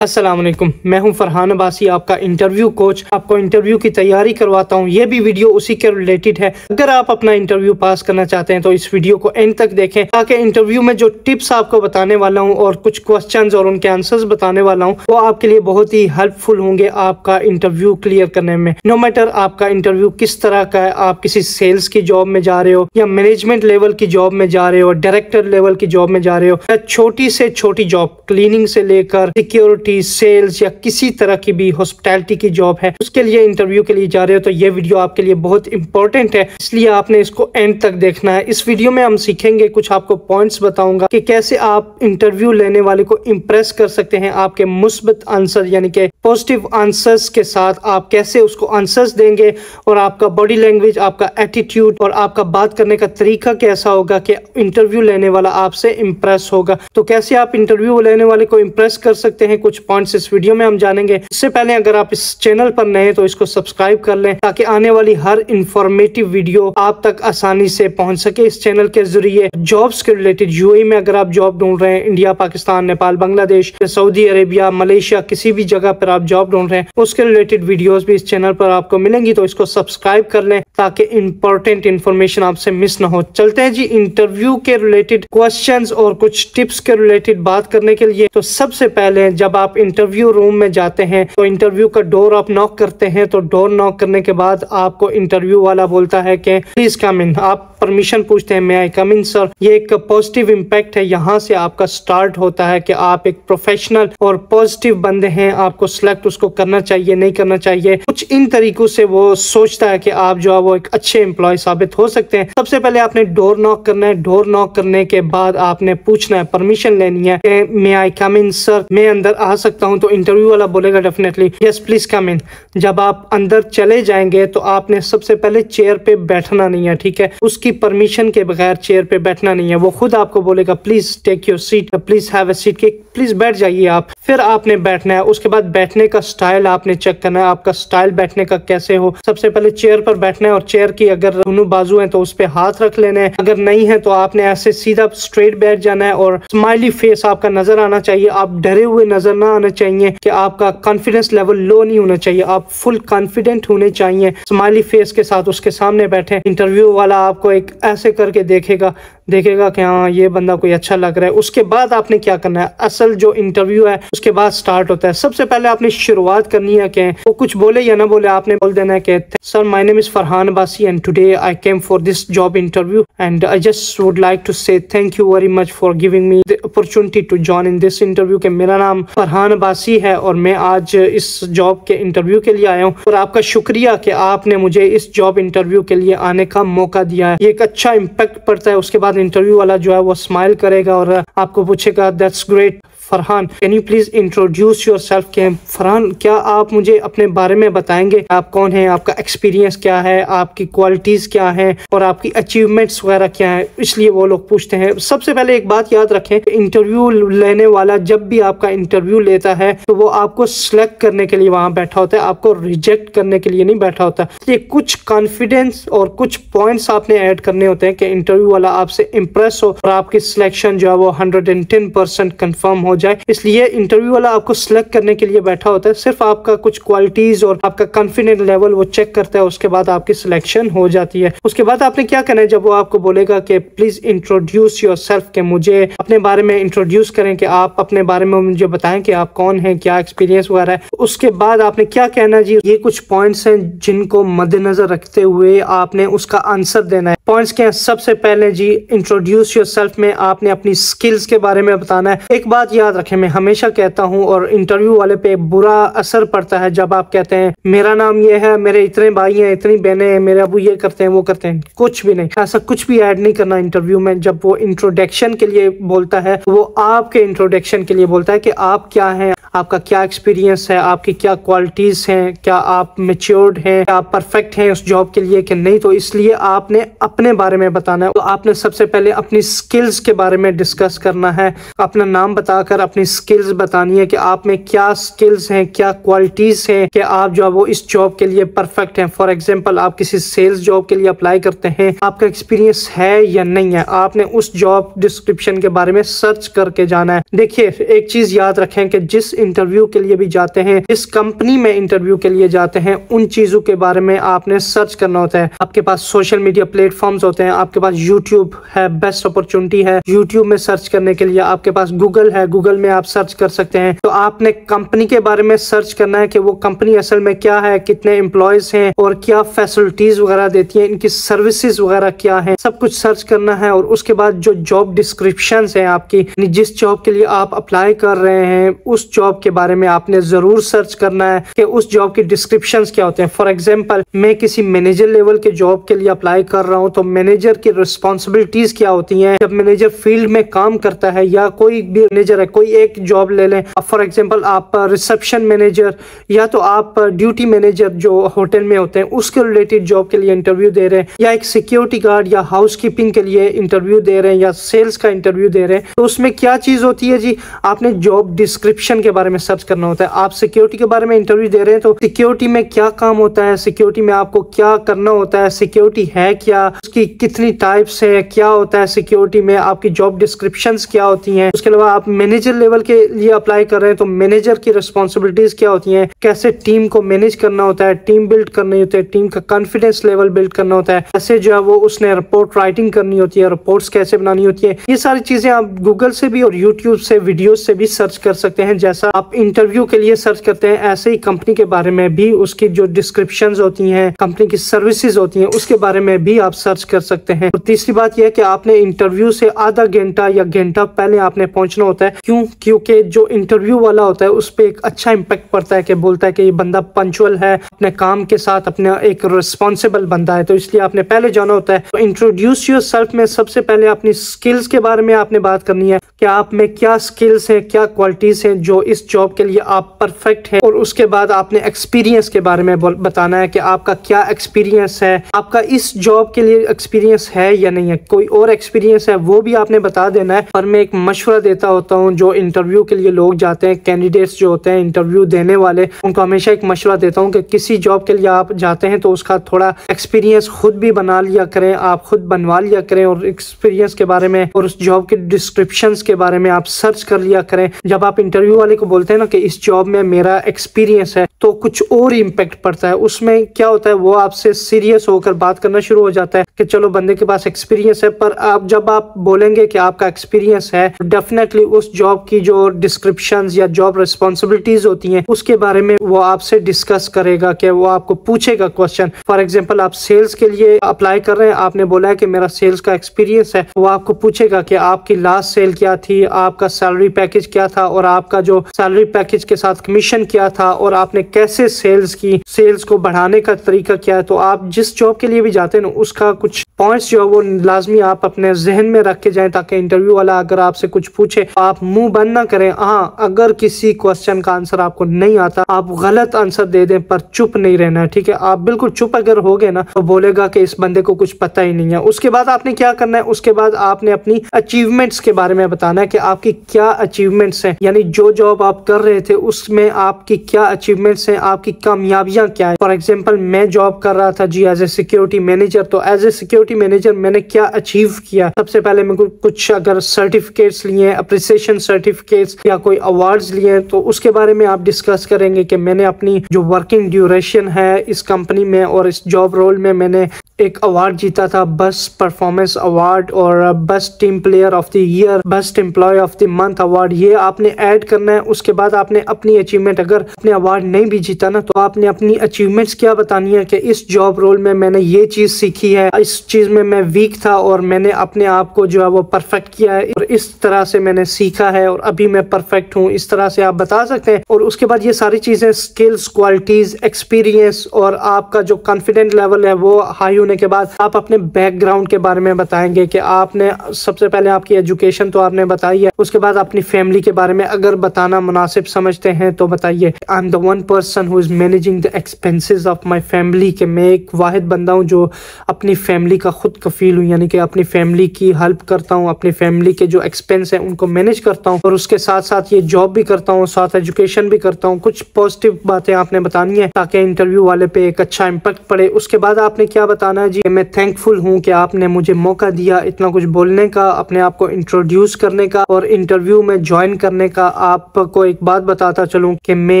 अस्सलाम वालेकुम, मैं हूं फरहान अब्बासी, आपका इंटरव्यू कोच। आपको इंटरव्यू की तैयारी करवाता हूं। ये भी वीडियो उसी के रिलेटेड है। अगर आप अपना इंटरव्यू पास करना चाहते हैं तो इस वीडियो को एंड तक देखें, ताकि इंटरव्यू में जो टिप्स आपको बताने वाला हूं और कुछ क्वेश्चंस और उनके आंसर्स बताने वाला हूं वो आपके लिए बहुत ही हेल्पफुल होंगे आपका इंटरव्यू क्लियर करने में। नो मैटर आपका इंटरव्यू किस तरह का है, आप किसी सेल्स की जॉब में जा रहे हो या मैनेजमेंट लेवल की जॉब में जा रहे हो, डायरेक्टर लेवल की जॉब में जा रहे हो, या छोटी से छोटी जॉब क्लीनिंग से लेकर सिक्योरिटी, सेल्स या किसी तरह की भी हॉस्पिटैलिटी की जॉब है, उसके लिए इंटरव्यू के लिए जा रहे हो तो ये वीडियो आपके लिए बहुत इंपॉर्टेंट है, इसलिए आपने इसको एंड तक देखना है। इस वीडियो में हम सीखेंगे, कुछ आपको पॉइंट्स बताऊंगा कि कैसे आप इंटरव्यू लेने वाले को इम्प्रेस कर सकते हैं। आपके मुस्बत आंसर यानी कि पॉजिटिव आंसर्स के साथ आप कैसे उसको आंसर्स देंगे, और आपका बॉडी लैंग्वेज, आपका एटीट्यूड और आपका बात करने का तरीका कैसा होगा कि इंटरव्यू लेने वाला आपसे इम्प्रेस होगा। तो कैसे आप इंटरव्यू लेने वाले को इम्प्रेस कर सकते हैं, कुछ पॉइंट्स इस वीडियो में हम जानेंगे। इससे पहले अगर आप इस चैनल पर नए हैं तो इसको सब्सक्राइब कर लें, ताकि आने वाली हर इंफॉर्मेटिव वीडियो आप तक आसानी से पहुंच सके। इस चैनल के जरिए जॉब्स के रिलेटेड, यूएई में अगर आप जॉब ढूंढ रहे हैं, India, Pakistan, Nepal, Bangladesh, Saudi Arabia, Malaysia, किसी भी जगह पर आप जॉब ढूंढ रहे हैं, उसके रिलेटेड वीडियोस भी इस चैनल पर आपको मिलेंगी। तो इसको सब्सक्राइब कर लें ताकि इंपॉर्टेंट इन्फॉर्मेशन आपसे मिस ना हो। चलते हैं जी इंटरव्यू के रिलेटेड क्वेश्चंस और कुछ टिप्स के रिलेटेड बात करने के लिए। तो सबसे पहले जब आप इंटरव्यू रूम में जाते हैं तो इंटरव्यू का डोर आप नॉक करते हैं, तो डोर नॉक करने के बाद आपको इंटरव्यू वाला बोलता है कि प्लीज कम इन। आप परमिशन पूछते हैं, मे आई कम इन सर। ये एक पॉजिटिव इम्पैक्ट है, यहाँ से आपका स्टार्ट होता है कि आप एक प्रोफेशनल और पॉजिटिव बंदे हैं। आपको सिलेक्ट उसको करना चाहिए, नहीं करना चाहिए, कुछ इन तरीकों से वो सोचता है कि आप जो है वो एक अच्छे एम्प्लॉय साबित हो सकते हैं। सबसे पहले आपने डोर नॉक करना है। डोर नॉक करने के बाद आपने पूछना है, परमिशन लेनी है कि मे आई कम इन सर, मैं अंदर आ सकता हूं। तो इंटरव्यू वाला बोलेगा डेफिनेटली यस प्लीज कम इन। जब आप अंदर चले जाएंगे तो आपने सबसे पहले चेयर पे बैठना नहीं है, ठीक है। उसकी परमिशन के बगैर चेयर पे बैठना नहीं है। वो खुद आपको बोलेगा please take your seat, please have a seat, के प्लीज बैठ जाइए आप। फिर आपने बैठना है। उसके बाद बैठने का स्टाइल आपने चेक करना है, आपका स्टाइल बैठने का कैसे हो। सबसे पहले चेयर पर बैठना है, और चेयर की अगर दोनों बाजू हैं तो उस पे हाथ रख लेने हैं, अगर नहीं है तो आपने ऐसे सीधा स्ट्रेट बैठ जाना है, और स्माइली फेस आपका नजर आना चाहिए। आप डरे हुए नजर ना आना चाहिए, कि आपका कॉन्फिडेंस लेवल लो नहीं होना चाहिए, आप फुल कॉन्फिडेंट होने चाहिए। स्माइली फेस के साथ उसके सामने बैठे। इंटरव्यू वाला आपको एक ऐसे करके देखेगा कि हाँ ये बंदा कोई अच्छा लग रहा है। उसके बाद आपने क्या करना है, असल जो इंटरव्यू है उसके बाद स्टार्ट होता है। सबसे पहले आपने शुरुआत करनी है कि वो कुछ बोले या ना बोले, आपने बोल देना है कि sir my name is Farhan Abbasi and today I came for this job interview and I just would like to say thank you very much for giving me the opportunity to join in this interview. के मेरा नाम फरहान अब्बासी है और मैं आज इस job के interview के लिए आया हूँ, और आपका शुक्रिया कि आपने मुझे इस जॉब इंटरव्यू के लिए आने का मौका दिया है। ये एक अच्छा इम्पैक्ट पड़ता है। उसके बाद इंटरव्यू वाला जो है वो स्माइल करेगा और आपको पूछेगा that's great Farhan, can you please introduce your self. के फरहान, क्या आप मुझे अपने बारे में बताएंगे, आप कौन हैं, आपका एक्सपीरियंस क्या है, आपकी क्वालिटीज क्या हैं और आपकी अचीवमेंट्स वगैरह क्या है। इसलिए वो लोग पूछते हैं। सबसे पहले एक बात याद रखें, इंटरव्यू लेने वाला जब भी आपका इंटरव्यू लेता है तो वो आपको सिलेक्ट करने के लिए वहां बैठा होता है, आपको रिजेक्ट करने के लिए नहीं बैठा होता। ये कुछ कॉन्फिडेंस और कुछ पॉइंट्स आपने ऐड करने होते हैं कि इंटरव्यू वाला आपसे इंप्रेस हो और आपकी सिलेक्शन जो है वो 110% कंफर्म हो जाए। इसलिए इंटरव्यू वाला आपको सिलेक्ट करने के लिए बैठा होता है। सिर्फ आपका कुछ क्वालिटीज और आपका कॉन्फिडेंट लेवल वो चेक करता है, उसके बाद आपकी सिलेक्शन हो जाती है। उसके बाद आपने क्या करना है, जब वो आपको बोलेगा कि प्लीज इंट्रोड्यूस योर सेल्फ, के मुझे अपने बारे में इंट्रोड्यूस करें, कि आप अपने बारे में मुझे बताएं कि आप कौन हैं, क्या एक्सपीरियंस वगैरह है। उसके बाद आपने क्या कहना है जी, ये कुछ पॉइंट्स हैं जिनको मद्देनजर रखते हुए आपने उसका आंसर देना है। पॉइंट्स क्या है, सबसे पहले जी इंट्रोड्यूस योर सेल्फ में आपने अपनी स्किल्स के बारे में बताना है। एक बात याद रखें, मैं हमेशा कहता हूं और इंटरव्यू वाले पे बुरा असर पड़ता है जब आप कहते हैं मेरा नाम ये है, मेरे इतने भाई हैं, इतनी बहनें हैं, मेरे अबू ये करते हैं, वो करते हैं। कुछ भी नहीं, ऐसा कुछ भी ऐड नहीं करना इंटरव्यू में। जब वो इंट्रोडक्शन के लिए बोलता है वो आपके इंट्रोडक्शन के लिए बोलता है कि आप क्या हैं, आपका क्या एक्सपीरियंस है, आपकी क्या क्वालिटीज हैं, क्या आप मैच्योर्ड हैं, क्या आप परफेक्ट हैं उस जॉब के लिए कि नहीं। तो इसलिए आपने अपने बारे में बताना है तो आपने सबसे पहले अपनी स्किल्स के बारे में डिस्कस करना है। अपना नाम बताकर अपनी स्किल्स बतानी है कि आप में क्या स्किल्स हैं, क्या क्वालिटीज हैं कि आप जो है वो इस जॉब के लिए परफेक्ट हैं। फॉर एग्जांपल आप किसी सेल्स जॉब के लिए अप्लाई करते हैं, आपका एक्सपीरियंस है या नहीं है, आपने उस जॉब डिस्क्रिप्शन के बारे में सर्च करके जाना है। देखिए एक चीज याद रखें कि जिस इंटरव्यू के लिए भी जाते हैं, जिस कंपनी में इंटरव्यू के लिए जाते हैं, उन चीजों के बारे में आपने सर्च करना होता है। आपके पास सोशल मीडिया प्लेटफॉर्म्स होते हैं, आपके पास यूट्यूब है, बेस्ट अपॉर्चुनिटी है यूट्यूब में सर्च करने के लिए, आपके पास गूगल है, गूगल में आप सर्च कर सकते हैं। तो आपने कंपनी के बारे में सर्च करना है कि वो कंपनी असल में क्या है, कितने एम्प्लॉयज हैं और क्या फैसिलिटीज वगैरह देती है, इनकी सर्विसेज वगैरह क्या है, सब कुछ सर्च करना है। और उसके बाद जो जॉब डिस्क्रिप्शन है आपकी, जिस जॉब के लिए आप अप्लाई कर रहे हैं उस जॉब के बारे में आपने जरूर सर्च करना है कि उस जॉब के डिस्क्रिप्शन क्या होते हैं। फॉर एग्जाम्पल मैं किसी मैनेजर लेवल के जॉब के लिए अप्लाई कर रहा हूँ तो मैनेजर की रिस्पॉन्सिबिलिटीज क्या होती हैं। जब मैनेजर फील्ड में काम करता है या कोई भी मैनेजर है, कोई एक जॉब ले लें, फॉर एग्जाम्पल आप रिसेप्शन मैनेजर या तो आप ड्यूटी मैनेजर जो होटल में होते हैं उसके रिलेटेड जॉब के लिए इंटरव्यू दे रहे हैं, या एक सिक्योरिटी गार्ड या हाउस कीपिंग के लिए इंटरव्यू दे रहे हैं, या सेल्स का इंटरव्यू दे रहे हैं, तो उसमें क्या चीज होती है जी, आपने जॉब डिस्क्रिप्शन के बारे में सर्च करना होता है। आप सिक्योरिटी के बारे में इंटरव्यू दे रहे हैं तो सिक्योरिटी में क्या काम होता है, सिक्योरिटी में आपको क्या करना होता है, सिक्योरिटी है क्या, उसकी कितनी टाइप्स है, क्या होता है सिक्योरिटी में, आपकी जॉब डिस्क्रिप्शंस क्या होती हैं। उसके अलावा आप मैनेजर लेवल के लिए अप्लाई कर रहे हैं तो मैनेजर की रिस्पॉन्सिबिलिटीज क्या होती हैं, कैसे टीम को मैनेज करना होता है, टीम बिल्ड करनी होती है, टीम का कॉन्फिडेंस लेवल बिल्ड करना होता है, कैसे जो है वो उसने रिपोर्ट राइटिंग करनी होती है, रिपोर्ट्स कैसे बनानी होती है। ये सारी चीजें आप गूगल से भी और यूट्यूब से वीडियोस से भी सर्च कर सकते हैं। जैसा आप इंटरव्यू के लिए सर्च करते हैं ऐसे ही कंपनी के बारे में भी, उसकी जो डिस्क्रिप्शंस होती हैं, कंपनी की सर्विसेज होती हैं, उसके बारे में भी आप सर्च कर सकते हैं। और तीसरी बात यह है कि आपने इंटरव्यू से आधा घंटा या घंटा पहले आपने पहुंचना होता है। क्यों? क्योंकि जो इंटरव्यू वाला होता है उस पर एक अच्छा इम्पैक्ट पड़ता है कि बोलता है कि ये बंदा पंचुअल है, अपने काम के साथ अपना एक रिस्पॉन्सिबल बंदा है, तो इसलिए आपने पहले जाना होता है। तो इंट्रोड्यूस योरसेल्फ में सबसे पहले अपनी स्किल्स के बारे में आपने बात करनी है कि आप में क्या स्किल्स हैं, क्या क्वालिटीज हैं जो इस जॉब के लिए आप परफेक्ट है। और उसके बाद आपने एक्सपीरियंस के बारे में बताना है कि आपका क्या एक्सपीरियंस है, आपका इस जॉब के लिए एक्सपीरियंस है या नहीं है, कोई और एक्सपीरियंस है वो भी आपने बता देना है। पर मैं एक मशवरा देता होता हूँ जो इंटरव्यू के लिए लोग जाते हैं, कैंडिडेट्स जो होते हैं इंटरव्यू देने वाले, उनको हमेशा एक मशवरा देता हूँ कि किसी जॉब के लिए आप जाते हैं तो उसका थोड़ा एक्सपीरियंस खुद भी बना लिया करें, आप खुद बनवा लिया करें और एक्सपीरियंस के बारे में और उस जॉब के डिस्क्रिप्शंस के बारे में आप सर्च कर लिया करें। जब आप इंटरव्यू वाले को बोलते हैं ना कि इस जॉब में मेरा एक्सपीरियंस है तो कुछ और इम्पैक्ट पड़ता है। उसमें क्या होता है वो आपसे सीरियस होकर बात करना शुरू हो जाता है कि चलो बंदे के पास एक्सपीरियंस है। पर आप जब आप बोलेंगे कि आपका एक्सपीरियंस है, डेफिनेटली उस जॉब की जो डिस्क्रिप्शंस या जॉब रिस्पॉन्सिबिलिटीज होती हैं उसके बारे में वो आपसे डिस्कस करेगा कि वो आपको पूछेगा क्वेश्चन। फॉर एग्जांपल आप सेल्स के लिए अप्लाई कर रहे हैं, आपने बोला है कि मेरा सेल्स का एक्सपीरियंस है, वो आपको पूछेगा कि आपकी लास्ट सेल क्या थी, आपका सैलरी पैकेज क्या था और आपका जो सैलरी पैकेज के साथ कमीशन क्या था और आपने कैसे सेल्स की, सेल्स को बढ़ाने का तरीका क्या है। तो आप जिस जॉब के लिए भी जाते हैं ना उसका कुछ पॉइंट्स जो है वो लाजमी आप अपने जहन में रख के जाएं ताकि इंटरव्यू वाला अगर आपसे कुछ पूछे आप मुंह बंद ना करें। हाँ, अगर किसी क्वेश्चन का आंसर आपको नहीं आता आप गलत आंसर दे दें पर चुप नहीं रहना है, ठीक है। आप बिल्कुल चुप अगर हो गए ना तो बोलेगा कि इस बंदे को कुछ पता ही नहीं है। उसके बाद आपने क्या करना है, उसके बाद आपने अपनी अचीवमेंट्स के बारे में बताना है कि आपकी क्या अचीवमेंट्स हैं, यानी जो जॉब आप कर रहे थे उसमें आपकी क्या अचीवमेंट्स हैं, आपकी कामयाबियां क्या है। फॉर एग्जाम्पल मैं जॉब कर रहा था जी एज ए सिक्योरिटी मैनेजर, तो एज ए सिक्योरिटी मैनेजर मैंने क्या अचीव किया। सबसे पहले मैं कुछ अगर सर्टिफिकेट्स लिए, अप्रिसिएशन सर्टिफिकेट्स या कोई अवार्ड्स लिए तो उसके बारे में आप डिस्कस करेंगे कि मैंने अपनी जो वर्किंग ड्यूरेशन है इस कंपनी में और इस जॉब रोल में मैंने एक अवार्ड जीता था, बेस्ट परफॉर्मेंस अवार्ड और best team player of the year, best employee of the month award, ये आपने ऐड करना है। उसके बाद आपने अपनी अचीवमेंट, अगर अपने अवार्ड नहीं भी जीता ना तो आपने अपनी अचीवमेंट्स क्या बतानी है कि इस जॉब रोल में मैंने ये चीज सीखी है, इस चीज में मैं वीक था और मैंने अपने आप को जो है वो परफेक्ट किया है और इस तरह से मैंने सीखा है और अभी मैं परफेक्ट हूँ, इस तरह से आप बता सकते हैं। और उसके बाद ये सारी चीजें स्किल्स, क्वालिटीज, एक्सपीरियंस और आपका जो कॉन्फिडेंट लेवल है वो हाई होने के बाद आप अपने बैकग्राउंड के बारे में बताएंगे कि आपने सबसे पहले आपकी एजुकेशन तो आपने बताई है, उसके बाद अपनी फैमिली के बारे में अगर बताना मुनासिब समझते हैं तो बताइए। I am the one person who is managing the expenses of my family, कि मैं एक वाहिद बंदा हूँ जो अपनी फैमिली का खुद कफील हूँ, यानी कि अपनी फैमिली की हेल्प करता हूँ, अपनी फैमिली के जो एक्सपेंस है उनको मैनेज करता हूँ और उसके साथ साथ ये जॉब भी करता हूँ, साथ एजुकेशन भी करता हूँ। कुछ पॉजिटिव बातें आपने बतानी है ताकि इंटरव्यू वाले पे एक अच्छा इम्पैक्ट पड़े। उसके बाद आपने क्या बताना है जी, मैं थैंकफुल हूँ कि आपने मुझे मौका दिया इतना कुछ बोलने का, अपने आप को इंट्रोड्यूस करने का और इंटरव्यू में ज्वाइन करने का। आपको एक बात बताता चलूं कि मैं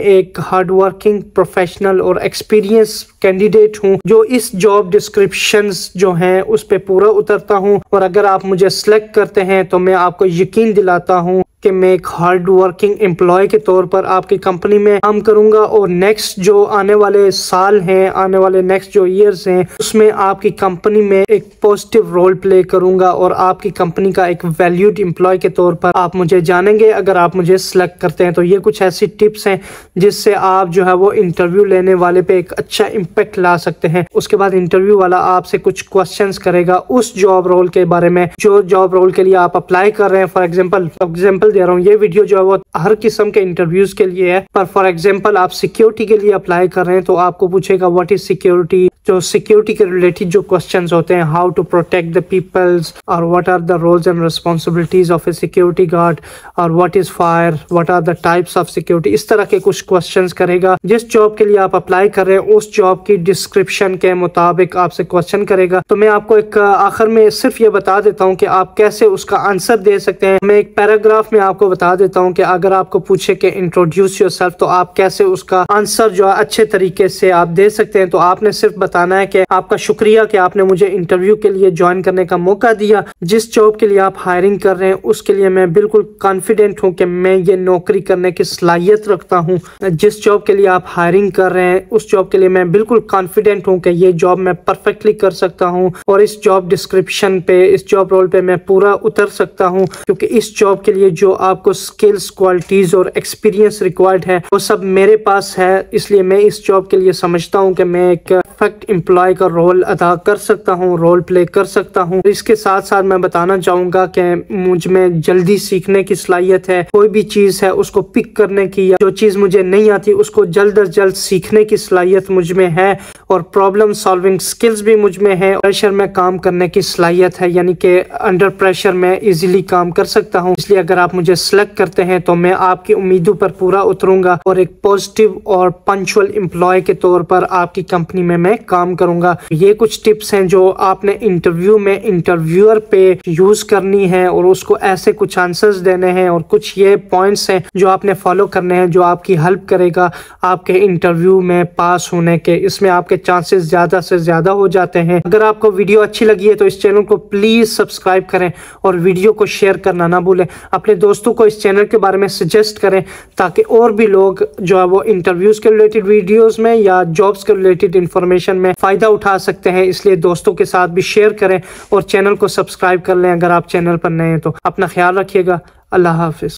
एक हार्ड वर्किंग प्रोफेशनल और एक्सपीरियंस कैंडिडेट हूं जो इस जॉब डिस्क्रिप्शंस जो हैं उस पे पूरा उतरता हूं, और अगर आप मुझे सिलेक्ट करते हैं तो मैं आपको यकीन दिलाता हूं कि मैं एक हार्ड वर्किंग एम्प्लॉय के तौर पर आपकी कंपनी में काम करूंगा और नेक्स्ट जो आने वाले साल हैं, आने वाले नेक्स्ट जो ईयर्स हैं, उसमें आपकी कंपनी में एक पॉजिटिव रोल प्ले करूंगा और आपकी कंपनी का एक वैल्यूड एम्प्लॉय के तौर पर आप मुझे जानेंगे अगर आप मुझे सिलेक्ट करते हैं। तो ये कुछ ऐसी टिप्स हैं जिससे आप जो है वो इंटरव्यू लेने वाले पे एक अच्छा इम्पैक्ट ला सकते हैं। उसके बाद इंटरव्यू वाला आपसे कुछ क्वेश्चंस करेगा उस जॉब रोल के बारे में जो जॉब रोल के लिए आप अप्लाई कर रहे हैं। फॉर एग्जाम्पल दे रहा हूँ, ये वीडियो जो है वो हर किस्म के इंटरव्यूज के लिए है, पर फॉर एग्जांपल आप सिक्योरिटी के लिए अप्लाई कर रहे हैं तो आपको पूछेगा व्हाट इज सिक्योरिटी। जो सिक्योरिटी के रिलेटेड जो क्वेश्चंस होते हैं, how to protect the peoples, और what are the roles and responsibilities of a security guard, और what is fire, what are the types of security, इस तरह के कुछ क्वेश्चंस करेगा। जिस जॉब के लिए आप अप्लाई कर रहे हैं उस जॉब की डिस्क्रिप्शन के मुताबिक आपसे क्वेश्चन करेगा। तो मैं आपको एक आखिर में सिर्फ ये बता देता हूँ कि आप कैसे उसका आंसर दे सकते हैं। मैं एक पैराग्राफ में आपको बता देता हूँ कि अगर आपको पूछे कि इंट्रोड्यूस योरसेल्फ तो आप कैसे उसका आंसर जो है अच्छे तरीके से आप दे सकते हैं। तो आपने सिर्फ बताना है कि आपका शुक्रिया कि आपने मुझे इंटरव्यू के लिए ज्वाइन करने का मौका दिया। जिस जॉब के लिए आप हायरिंग कर रहे हैं उसके लिए मैं बिल्कुल कॉन्फिडेंट हूँ कि मैं ये नौकरी करने की सलाहियत रखता हूँ। जिस जॉब के लिए आप हायरिंग कर रहे हैं उस जॉब के लिए मैं बिल्कुल कॉन्फिडेंट हूँ कि ये जॉब मैं परफेक्टली कर सकता हूँ और इस जॉब डिस्क्रिप्शन पे, इस जॉब रोल पे मैं पूरा उतर सकता हूँ, क्योंकि इस जॉब के लिए जो आपको स्किल्स, क्वालिटीज और एक्सपीरियंस रिक्वायर्ड है वो सब मेरे पास है। इसलिए मैं इस जॉब के लिए समझता हूँ कि मैं एक परफेक्ट एम्प्लॉय का रोल अदा कर सकता हूँ, रोल प्ले कर सकता हूँ। इसके साथ साथ मैं बताना चाहूंगा कि मुझ में जल्दी सीखने की सलाहियत है। कोई भी चीज है उसको पिक करने की, या जो चीज मुझे नहीं आती उसको जल्द अज जल्द सीखने की सलाहियत मुझ में है, और प्रॉब्लम सॉल्विंग स्किल्स भी मुझ में है। प्रेशर में काम करने की सलाहियत है, यानी कि अंडर प्रेशर में इजीली काम कर सकता हूँ। इसलिए अगर आप मुझे सिलेक्ट करते हैं तो मैं आपकी उम्मीदों पर पूरा उतरूंगा और एक पॉजिटिव और पंक्चुअल एम्प्लॉय के तौर पर आपकी कंपनी में मैं काम करूंगा। ये कुछ टिप्स हैं जो आपने इंटरव्यू में इंटरव्यूअर पे यूज करनी है और उसको ऐसे कुछ आंसर्स देने हैं, और कुछ ये पॉइंट्स हैं जो आपने फॉलो करने हैं जो आपकी हेल्प करेगा आपके इंटरव्यू में पास होने के। इसमें आपके चांसेस ज्यादा से ज्यादा हो जाते हैं। अगर आपको वीडियो अच्छी लगी है तो इस चैनल को प्लीज सब्सक्राइब करें और वीडियो को शेयर करना ना भूलें। अपने दोस्तों को इस चैनल के बारे में सजेस्ट करें ताकि और भी लोग जो है वो इंटरव्यूज के रिलेटेड वीडियोस में या जॉब्स के रिलेटेड इंफॉर्मेशन में फायदा उठा सकते हैं। इसलिए दोस्तों के साथ भी शेयर करें और चैनल को सब्सक्राइब कर लें अगर आप चैनल पर नए हैं तो। अपना ख्याल रखिएगा। अल्लाह हाफिज।